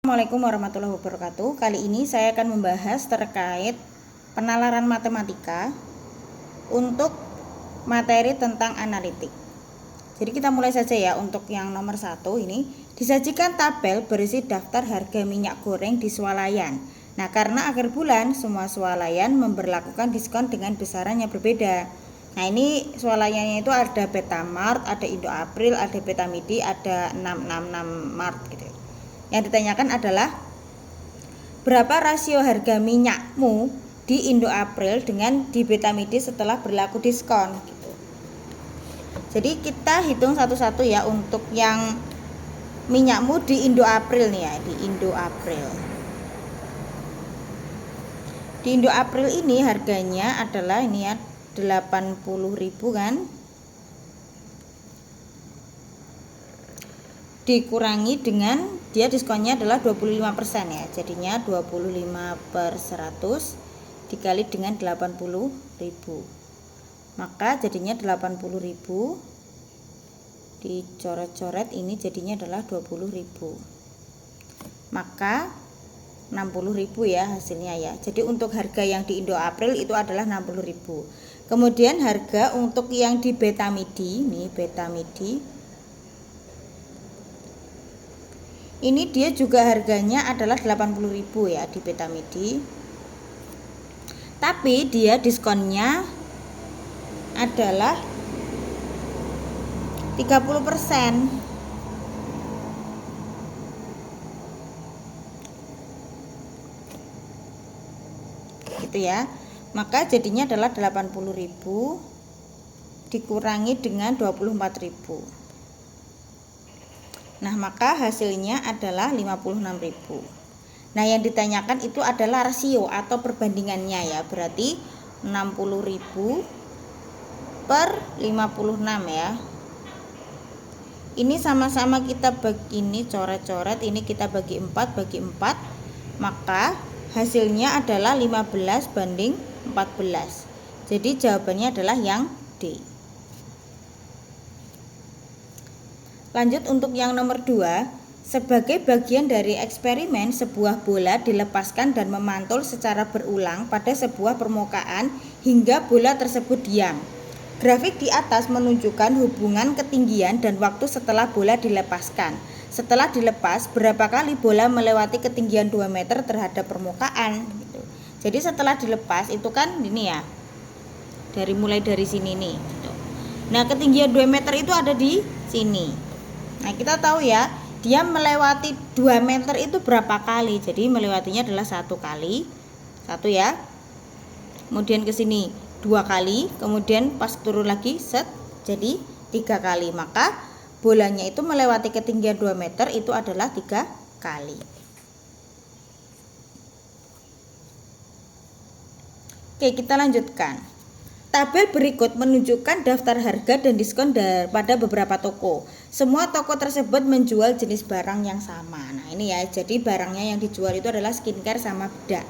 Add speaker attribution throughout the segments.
Speaker 1: Assalamualaikum warahmatullahi wabarakatuh. Kali ini saya akan membahas terkait penalaran matematika untuk materi tentang analitik. Jadi kita mulai saja ya. Untuk yang nomor 1 ini disajikan tabel berisi daftar harga minyak goreng di swalayan. Nah, karena akhir bulan semua swalayan memberlakukan diskon dengan besaran yang berbeda. Nah, ini swalayannya itu ada Betamart, ada Indo April, ada Betamidi, ada 666 Mart gitu. Yang ditanyakan adalah berapa rasio harga minyakmu di Indo April dengan di Betamidi setelah berlaku diskon gitu. Jadi kita hitung satu-satu ya untuk yang minyakmu di Indo April nih ya, di Indo April. Di Indo April ini harganya adalah ini ya 80.000 kan. Dikurangi dengan dia diskonnya adalah 25% ya, jadinya 25/100 dikali dengan 80.000, maka jadinya 80.000 dicoret-coret, ini jadinya adalah 20.000, maka 60.000 ya hasilnya ya. Jadi untuk harga yang di Indo April itu adalah 60.000. Kemudian harga untuk yang di Betamidi, nih Betamidi ini dia juga harganya adalah 80.000 ya di Betamidi. Tapi dia diskonnya adalah 30%. Gitu ya. Maka jadinya adalah 80.000 dikurangi dengan 24.000. Nah, maka hasilnya adalah 56.000. Nah, yang ditanyakan itu adalah rasio atau perbandingannya ya. Berarti 60.000 per 56 ya. Ini sama-sama kita bagi, ini coret-coret, ini kita bagi 4 bagi 4. Maka hasilnya adalah 15 banding 14. Jadi jawabannya adalah yang D. Lanjut untuk yang nomor 2, sebagai bagian dari eksperimen sebuah bola dilepaskan dan memantul secara berulang pada sebuah permukaan hingga bola tersebut diam. Grafik di atas menunjukkan hubungan ketinggian dan waktu setelah bola dilepaskan. Setelah dilepas, berapa kali bola melewati ketinggian 2 meter terhadap permukaan gitu. Jadi setelah dilepas itu kan ini ya, mulai dari sini nih gitu. Nah, ketinggian 2 meter itu ada di sini. Nah, kita tahu ya, dia melewati 2 meter itu berapa kali. Jadi melewatinya adalah 1 kali. 1 ya. Kemudian ke sini 2 kali, kemudian pas turun lagi set jadi 3 kali. Maka bolanya itu melewati ketinggian 2 meter itu adalah 3 kali. Oke, kita lanjutkan. Tabel berikut menunjukkan daftar harga dan diskon pada beberapa toko. Semua toko tersebut menjual jenis barang yang sama. Nah, ini ya, jadi barangnya yang dijual itu adalah skincare sama bedak.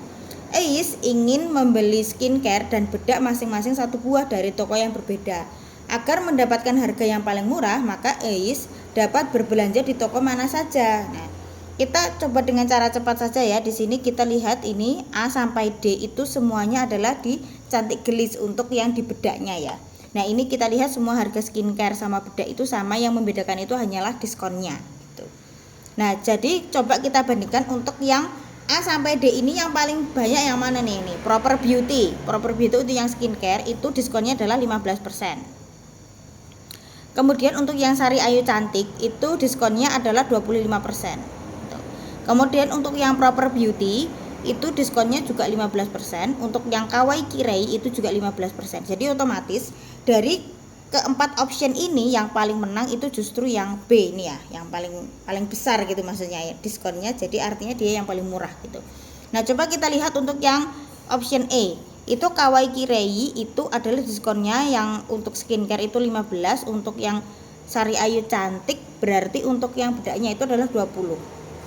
Speaker 1: Ais ingin membeli skincare dan bedak masing-masing 1 buah dari toko yang berbeda. Agar mendapatkan harga yang paling murah, maka Ais dapat berbelanja di toko mana saja. Nah, kita coba dengan cara cepat saja ya. Di sini kita lihat ini A sampai D itu semuanya adalah di Cantik Gelis untuk yang di bedaknya ya. Nah, ini kita lihat semua harga skincare sama bedak itu sama, yang membedakan itu hanyalah diskonnya gitu. Nah, jadi coba kita bandingkan untuk yang A sampai D ini yang paling banyak yang mana nih? Ini Proper Beauty. Proper Beauty itu yang skincare itu diskonnya adalah 15%. Kemudian untuk yang Sari Ayu Cantik itu diskonnya adalah 25%. Kemudian untuk yang Proper Beauty itu diskonnya juga 15%. Untuk yang Kawaii Kirei itu juga 15%. Jadi otomatis dari keempat option ini yang paling menang itu justru yang B ini ya, yang paling besar gitu maksudnya ya diskonnya. Jadi artinya dia yang paling murah gitu. Nah, coba kita lihat untuk yang option E. Itu Kawaii Kirei itu adalah diskonnya yang untuk skincare itu 15, untuk yang Sari Ayu Cantik berarti untuk yang bedaknya itu adalah 20.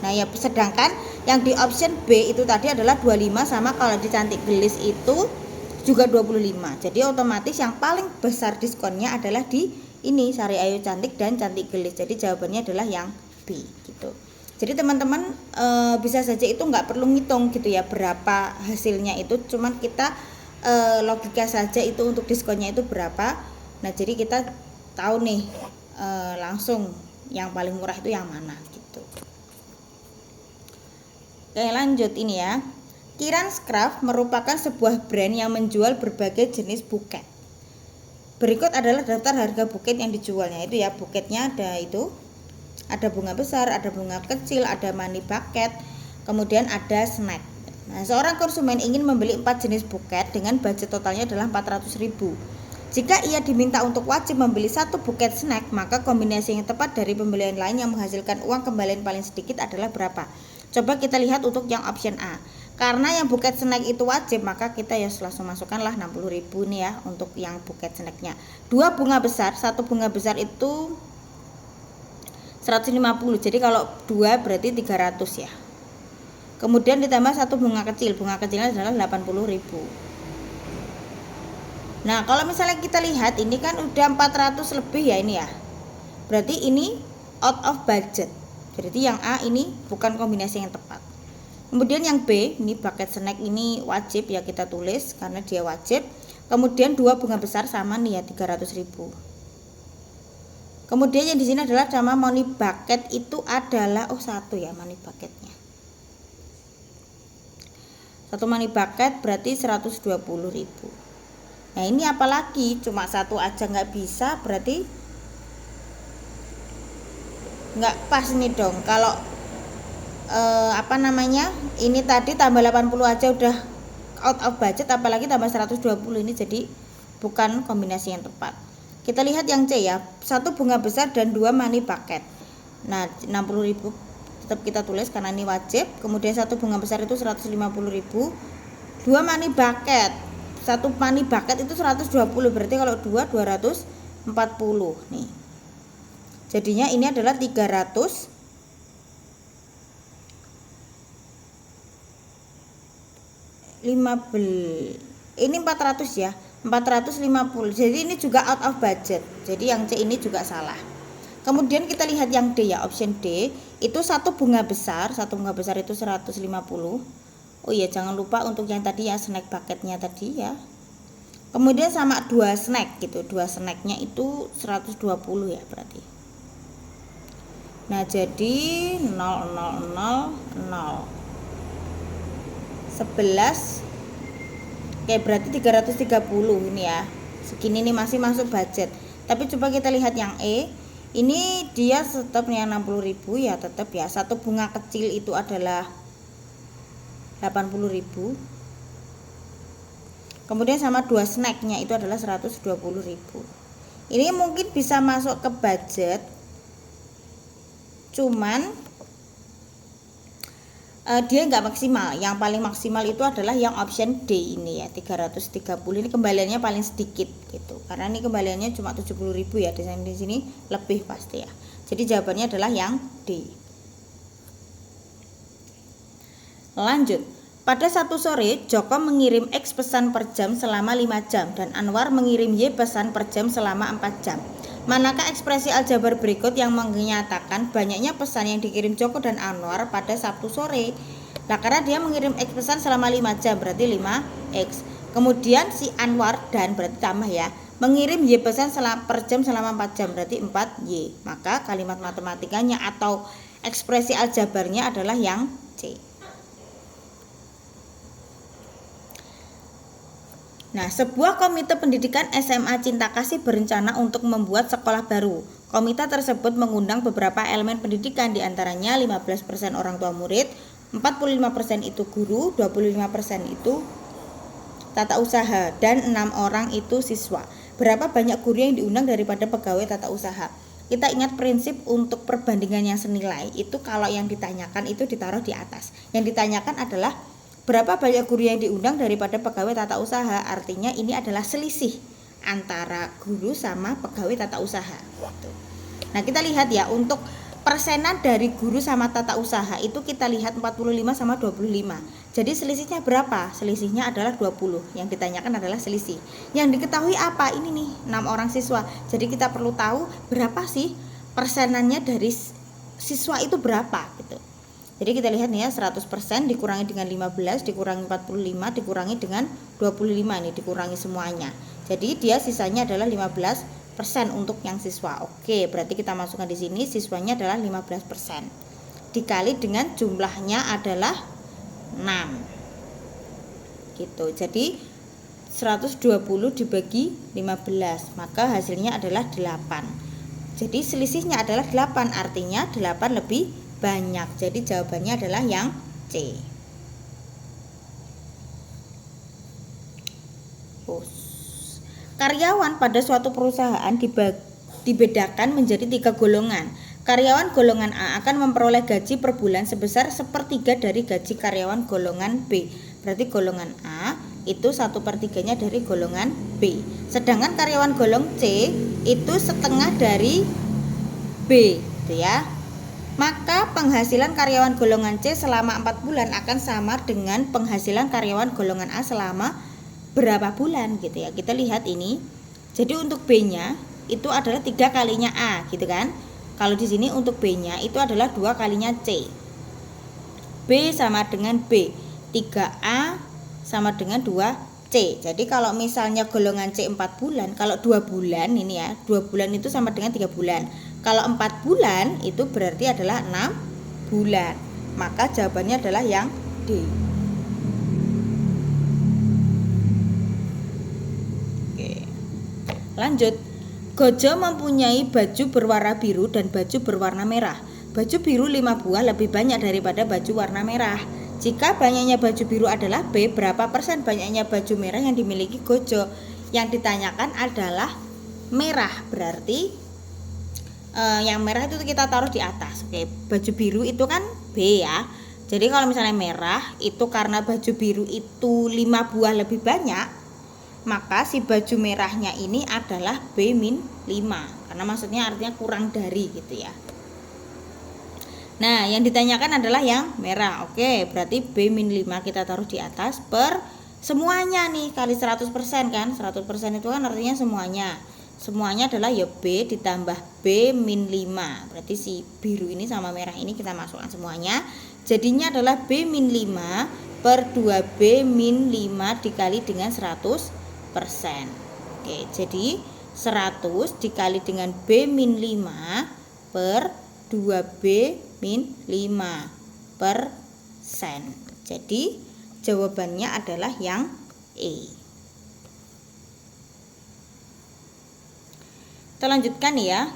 Speaker 1: Nah, ya sedangkan yang di option B itu tadi adalah 25, sama kalau di Cantik Gelis itu juga 25. Jadi otomatis yang paling besar diskonnya adalah di ini Sari Ayu Cantik dan Cantik Gelis. Jadi jawabannya adalah yang B gitu. Jadi teman-teman bisa saja itu nggak perlu ngitung gitu ya berapa hasilnya itu, cuman kita logika saja itu untuk diskonnya itu berapa. Nah jadi kita tahu nih langsung yang paling murah itu yang mana gitu. Oke lanjut ini ya. Kirans Craft merupakan sebuah brand yang menjual berbagai jenis buket. Berikut adalah daftar harga buket yang dijualnya. Itu ya, buketnya ada itu. Ada bunga besar, ada bunga kecil, ada money bucket, kemudian ada snack. Nah, seorang konsumen ingin membeli 4 jenis buket dengan budget totalnya adalah 400.000. Jika ia diminta untuk wajib membeli 1 buket snack, maka kombinasi yang tepat dari pembelian lain yang menghasilkan uang kembalian paling sedikit adalah berapa? Coba kita lihat untuk yang option A. Karena yang buket snack itu wajib, maka kita ya langsung masukkanlah 60.000 nih ya untuk yang buket snacknya. 2 bunga besar, 1 bunga besar itu 150, jadi kalau 2 berarti 300 ya. Kemudian ditambah 1 bunga kecilnya adalah 80.000. Nah kalau misalnya kita lihat ini kan udah 400 lebih ya ini ya, berarti ini out of budget. Jadi yang A ini bukan kombinasi yang tepat. Kemudian yang B, ini bucket snack ini wajib ya kita tulis karena dia wajib. Kemudian 2 bunga besar sama nih ya 300.000. Kemudian yang di sini adalah sama money bucket itu adalah 1 ya money bucketnya. 1 money bucket berarti 120.000. Nah ini apalagi cuma 1 aja nggak bisa, berarti nggak pas nih dong. Kalau ini tadi tambah 80 aja udah out of budget, apalagi tambah 120, ini jadi bukan kombinasi yang tepat. Kita lihat yang C ya, 1 bunga besar dan 2 money bucket. Nah 60.000 tetap kita tulis karena ini wajib. Kemudian 1 bunga besar itu 150.000, 2 money bucket, 1 money bucket itu 120, berarti kalau 2 240 nih. Jadinya ini adalah 300 ini 400 ya, 450. Jadi ini juga out of budget. Jadi yang C ini juga salah. Kemudian kita lihat yang D ya, option D itu 1 bunga besar, 1 bunga besar itu 150. Oh iya, jangan lupa untuk yang tadi ya snack bucketnya tadi ya. Kemudian sama 2 snack gitu, 2 snacknya itu 120 ya berarti. Nah jadi 0 0 0 0 11. Oke berarti 330 ini ya, segini nih masih masuk budget. Tapi coba kita lihat yang E, ini dia tetap yang 60.000 ya, tetap ya. 1 bunga kecil itu adalah 80.000. Kemudian sama 2 snacknya itu adalah 120.000. Ini mungkin bisa masuk ke budget, cuman dia nggak maksimal. Yang paling maksimal itu adalah yang option D ini ya, 330. Ini kembaliannya paling sedikit gitu, karena ini kembaliannya cuma 70.000 ya, di sini lebih pasti ya. Jadi jawabannya adalah yang D. Lanjut, pada satu sore Joko mengirim X pesan per jam selama 5 jam dan Anwar mengirim Y pesan per jam selama 4 jam. Manakah ekspresi aljabar berikut yang menyatakan banyaknya pesan yang dikirim Joko dan Anwar pada Sabtu sore? Nah, karena dia mengirim X pesan selama 5 jam berarti 5X. Kemudian si Anwar dan berarti tambah ya, mengirim Y pesan per jam selama 4 jam berarti 4Y. Maka kalimat matematikanya atau ekspresi aljabarnya adalah yang C. Nah, sebuah komite pendidikan SMA Cinta Kasih berencana untuk membuat sekolah baru. Komite tersebut mengundang beberapa elemen pendidikan, diantaranya 15% orang tua murid, 45% itu guru, 25% itu tata usaha, dan 6 orang itu siswa. Berapa banyak guru yang diundang daripada pegawai tata usaha? Kita ingat prinsip untuk perbandingan yang senilai, itu kalau yang ditanyakan itu ditaruh di atas. Yang ditanyakan adalah berapa banyak guru yang diundang daripada pegawai tata usaha, artinya ini adalah selisih antara guru sama pegawai tata usaha. Nah kita lihat ya, untuk persenan dari guru sama tata usaha itu kita lihat 45 sama 25. Jadi selisihnya berapa? Selisihnya adalah 20. Yang ditanyakan adalah selisih. Yang diketahui apa? Ini nih 6 orang siswa. Jadi kita perlu tahu berapa sih persenannya dari siswa itu berapa gitu. Jadi kita lihat nih ya, 100% dikurangi dengan 15 dikurangi 45 dikurangi dengan 25, ini dikurangi semuanya. Jadi dia sisanya adalah 15% untuk yang siswa. Oke, berarti kita masukkan di sini siswanya adalah 15%. Dikali dengan jumlahnya adalah 6. Gitu. Jadi 120 dibagi 15, maka hasilnya adalah 8. Jadi selisihnya adalah 8, artinya 8 lebih banyak. Jadi jawabannya adalah yang C. Karyawan pada suatu perusahaan dibedakan menjadi 3 golongan. Karyawan golongan A akan memperoleh gaji per bulan sebesar 1/3 dari gaji karyawan golongan B. Berarti golongan A itu 1/3-nya dari golongan B. Sedangkan karyawan golongan C itu setengah dari B, gitu ya. Maka penghasilan karyawan golongan C selama 4 bulan akan sama dengan penghasilan karyawan golongan A selama berapa bulan, gitu ya. Kita lihat ini. Jadi untuk B-nya itu adalah 3 kalinya A, gitu kan. Kalau di sini untuk B-nya itu adalah 2 kalinya C. B sama dengan B, 3A sama dengan 2C. Jadi kalau misalnya golongan C 4 bulan, kalau 2 bulan ini ya, 2 bulan itu sama dengan 3 bulan. Kalau 4 bulan itu berarti adalah 6 bulan. Maka jawabannya adalah yang D. Oke. Lanjut. Gojo mempunyai baju berwarna biru dan baju berwarna merah. Baju biru 5 buah lebih banyak daripada baju warna merah. Jika banyaknya baju biru adalah B, berapa persen banyaknya baju merah yang dimiliki Gojo? Yang ditanyakan adalah merah, berarti yang merah itu kita taruh di atas. Oke, baju biru itu kan B ya. Jadi kalau misalnya merah itu karena baju biru itu 5 buah lebih banyak, maka si baju merahnya ini adalah B-5, karena maksudnya artinya kurang dari, gitu ya. Nah, yang ditanyakan adalah yang merah. Oke, berarti B-5 kita taruh di atas per semuanya nih kali 100% kan. 100% itu kan artinya semuanya. Semuanya adalah ya B ditambah B-5. Berarti si biru ini sama merah ini kita masukkan semuanya. Jadinya adalah B-5 per 2B-5 dikali dengan 100%. Oke, jadi 100 dikali dengan B-5 per 2B-5%. Jadi jawabannya adalah yang E. Kita lanjutkan ya.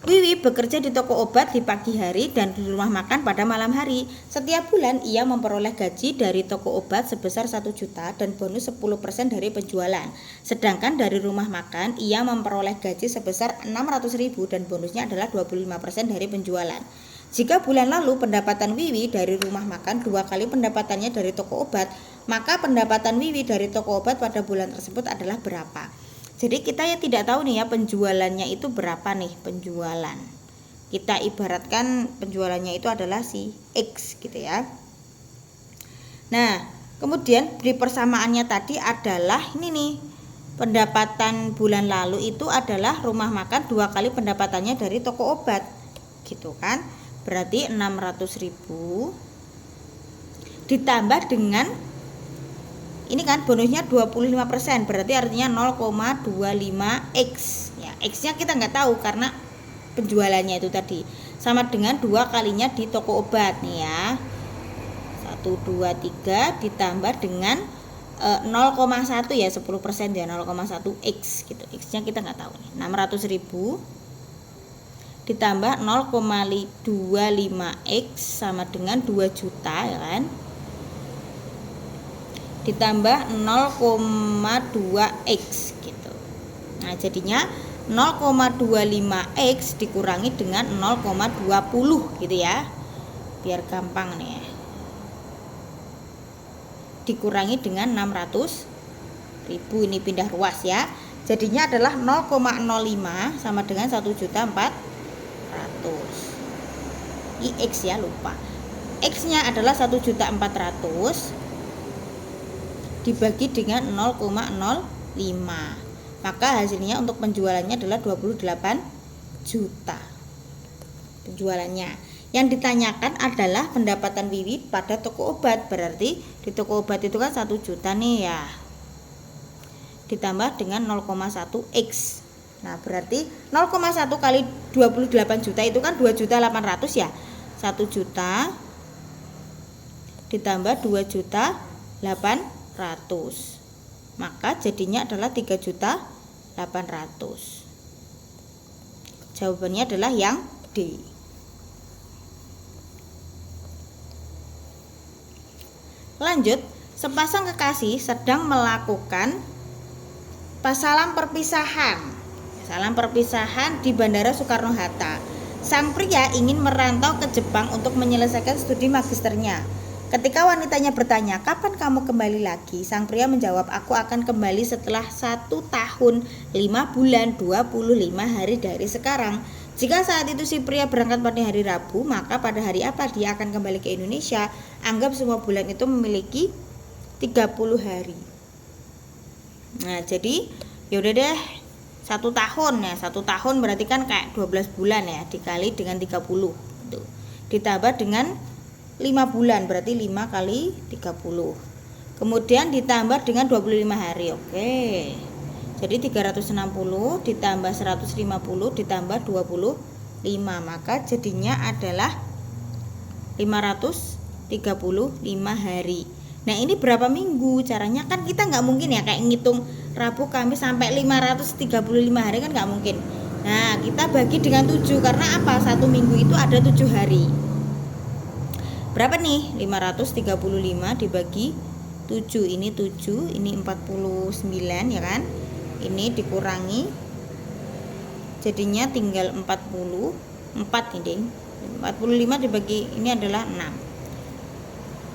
Speaker 1: Wiwi bekerja di toko obat di pagi hari dan di rumah makan pada malam hari. Setiap bulan ia memperoleh gaji dari toko obat sebesar 1 juta dan bonus 10% dari penjualan. Sedangkan dari rumah makan ia memperoleh gaji sebesar 600.000 dan bonusnya adalah 25% dari penjualan. Jika bulan lalu pendapatan Wiwi dari rumah makan 2 kali pendapatannya dari toko obat, maka pendapatan Wiwi dari toko obat pada bulan tersebut adalah berapa? Jadi kita ya tidak tahu nih ya penjualannya itu berapa nih penjualan. Kita ibaratkan penjualannya itu adalah si X, gitu ya. Nah, kemudian di persamaannya tadi adalah ini nih. Pendapatan bulan lalu itu adalah rumah makan 2 kali pendapatannya dari toko obat. Gitu kan? Berarti 600.000 ditambah dengan ini kan bonusnya 25%, berarti artinya 0,25x ya. X-nya kita nggak tahu karena penjualannya itu tadi sama dengan 2 kalinya di toko obat nih ya. 1, 2, 3 ditambah dengan 0,1 ya, 10% ya, 0,1x gitu. X-nya kita nggak tahu nih. 600.000 ditambah 0,25x sama dengan 2 juta ya kan, ditambah 0,2x gitu. Nah, jadinya 0,25x dikurangi dengan 0,20 gitu ya. Biar gampang nih ya. Dikurangi dengan 600.000, ini pindah ruas ya. Jadinya adalah 0,05 sama dengan 1.400.000. Ini X ya, lupa. X-nya adalah 1.400.000 dibagi dengan 0,05. Maka hasilnya untuk penjualannya adalah 28 juta. penjualannya. Yang ditanyakan adalah pendapatan Wiwi pada toko obat. Berarti di toko obat itu kan 1 juta nih ya, ditambah dengan 0,1 X. Nah berarti 0,1 kali 28 juta itu kan 2.800.000 ya. 1 juta ditambah 2.800.000, maka jadinya adalah 3.800.000. Jawabannya adalah yang D. Lanjut, sepasang kekasih sedang melakukan salam perpisahan di Bandara Soekarno-Hatta. Sang pria ingin merantau ke Jepang untuk menyelesaikan studi magisternya. Ketika wanitanya bertanya, "Kapan kamu kembali lagi?" Sang pria menjawab, "Aku akan kembali setelah 1 tahun, 5 bulan, 25 hari dari sekarang." Jika saat itu si pria berangkat pada hari Rabu, maka pada hari apa dia akan kembali ke Indonesia? Anggap semua bulan itu memiliki 30 hari. Nah, jadi yaudah deh, 1 tahun ya. 1 tahun berarti kan kayak 12 bulan ya, dikali dengan 30 gitu. Ditambah dengan 5 bulan, berarti 5 kali 30. Kemudian ditambah dengan 25 hari. Oke. Jadi 360 ditambah 150 ditambah 25, maka jadinya adalah 535 hari. Nah ini berapa minggu? Caranya kan kita nggak mungkin ya kayak ngitung Rabu Kamis sampai 535 hari, kan nggak mungkin. Nah kita bagi dengan 7, karena apa? 1 minggu itu ada 7 hari. Berapa nih? 535 dibagi 7, ini 7, ini 49 ya kan? Ini dikurangi, jadinya tinggal 44 ini. 45 dibagi ini adalah 6,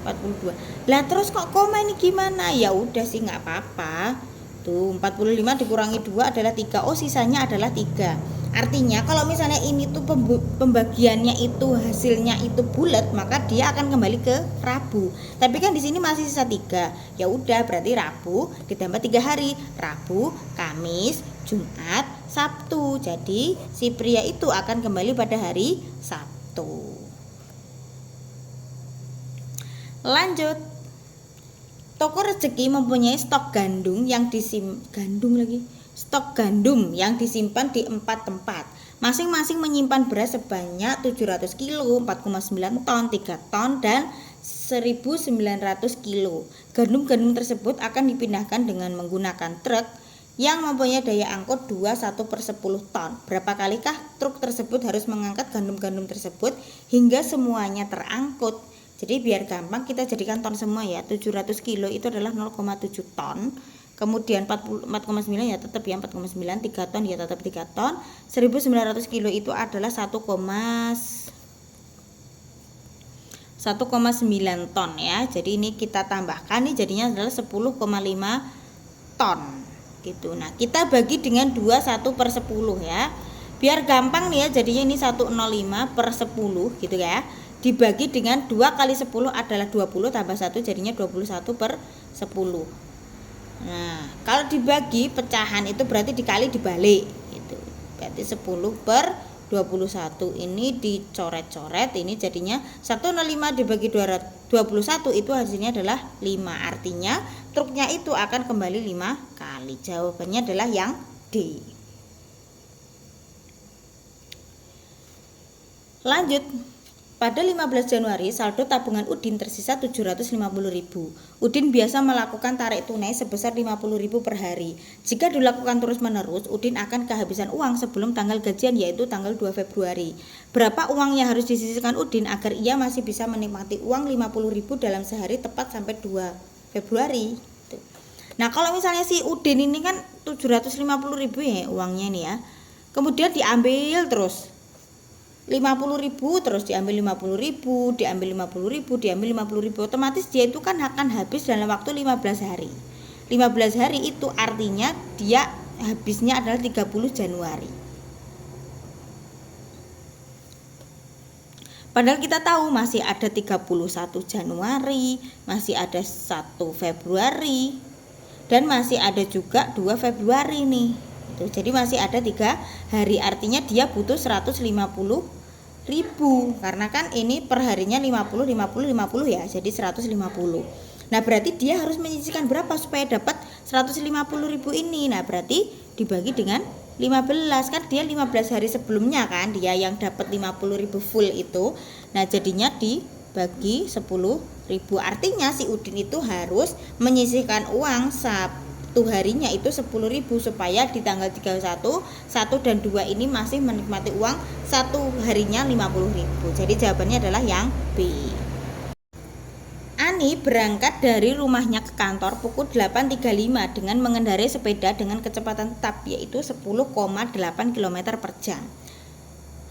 Speaker 1: 42. Lah terus kok koma ini gimana? Ya udah sih nggak apa-apa. Tuh 45 dikurangi 2 adalah 3. Oh sisanya adalah 3. Artinya kalau misalnya ini tuh pembagiannya itu hasilnya itu bulat, maka dia akan kembali ke Rabu. Tapi kan di sini masih sisa 3. Ya udah berarti Rabu ditambah 3 hari. Rabu, Kamis, Jumat, Sabtu. Jadi si pria itu akan kembali pada hari Sabtu. Lanjut. Toko Rezeki mempunyai stok gandum yang disimpan di 4 tempat. Masing-masing menyimpan beras sebanyak 700 kilo, 4,9 ton, 3 ton, dan 1.900 kilo. Gandum-gandum tersebut akan dipindahkan dengan menggunakan truk yang mempunyai daya angkut 21/10 ton. Berapa kalikah truk tersebut harus mengangkat gandum-gandum tersebut hingga semuanya terangkut? Jadi biar gampang kita jadikan ton semua ya. 700 kilo itu adalah 0,7 ton. Kemudian 4,9 ya tetap ya 4,9, 3 ton ya tetap 3 ton. 1.900 kilo itu adalah 1,9 ton ya. Jadi ini kita tambahkan nih jadinya adalah 10,5 ton gitu. Nah kita bagi dengan 21/10 ya. Biar gampang nih ya, jadinya ini 105/10 gitu ya. Dibagi dengan 2 kali 10 adalah 20, tambah 1 jadinya 21/10. Nah kalau dibagi pecahan itu berarti dikali dibalik gitu. Berarti 10/21 ini dicoret-coret, ini jadinya 105 dibagi 21 itu hasilnya adalah 5. Artinya truknya itu akan kembali 5 kali. Jawabannya adalah yang D. Lanjut. Pada 15 Januari, saldo tabungan Udin tersisa 750.000. Udin biasa melakukan tarik tunai sebesar 50.000 per hari. Jika dilakukan terus-menerus, Udin akan kehabisan uang sebelum tanggal gajian, yaitu tanggal 2 Februari. Berapa uang yang harus disisihkan Udin agar ia masih bisa menikmati uang 50.000 dalam sehari tepat sampai 2 Februari? Nah, kalau misalnya si Udin ini kan 750.000 ya uangnya ini ya. Kemudian diambil terus 50.000, terus diambil 50.000, diambil 50.000, diambil 50.000, otomatis dia itu kan akan habis dalam waktu 15 hari. 15 hari itu artinya dia habisnya adalah 30 Januari. Padahal kita tahu masih ada 31 Januari, masih ada 1 Februari, dan masih ada juga 2 Februari nih. Jadi masih ada 3 hari, artinya dia butuh 150.000 karena kan ini per harinya 50 ya, jadi 150. Nah berarti dia harus menyisihkan berapa supaya dapat 150.000 ini? Nah berarti dibagi dengan 15, kan dia 15 hari sebelumnya kan dia yang dapat 50.000 full itu. Nah jadinya dibagi 10.000, artinya si Udin itu harus menyisihkan uang satu harinya itu 10.000 supaya di tanggal 31, 1 dan 2 ini masih menikmati uang satu harinya 50.000. Jadi jawabannya adalah yang B. Ani berangkat dari rumahnya ke kantor pukul 8.35 dengan mengendarai sepeda dengan kecepatan tetap yaitu 10,8 km per jam.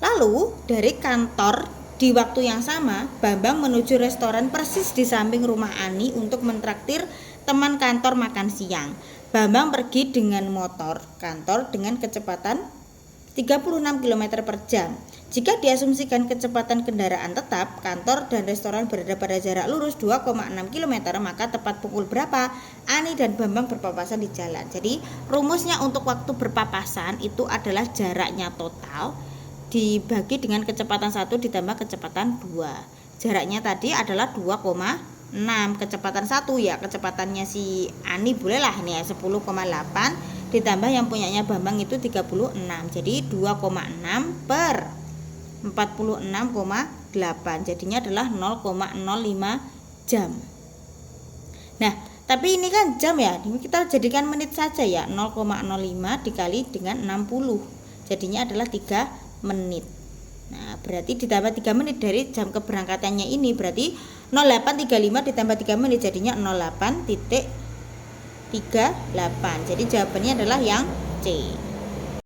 Speaker 1: Lalu dari kantor di waktu yang sama, Bambang menuju restoran persis di samping rumah Ani untuk mentraktir teman kantor makan siang. Bambang pergi dengan motor kantor dengan kecepatan 36 km per jam. Jika diasumsikan kecepatan kendaraan tetap, kantor dan restoran berada pada jarak lurus 2,6 km, maka tepat pukul berapa Ani dan Bambang berpapasan di jalan? Jadi rumusnya untuk waktu berpapasan itu adalah jaraknya total dibagi dengan kecepatan 1 ditambah kecepatan 2. Jaraknya tadi adalah 2,6, kecepatan 1 ya, kecepatannya si Ani bolehlah nih ya 10,8 ditambah yang punyanya Bambang itu 36. Jadi 2,6 per 46,8 jadinya adalah 0,05 jam. Nah tapi ini kan jam ya, kita jadikan menit saja ya, 0,05 dikali dengan 60 jadinya adalah 3 menit. Nah berarti ditambah 3 menit dari jam keberangkatannya ini, berarti 08.35 ditambah 3 menit jadinya 08.38. Jadi jawabannya adalah yang C.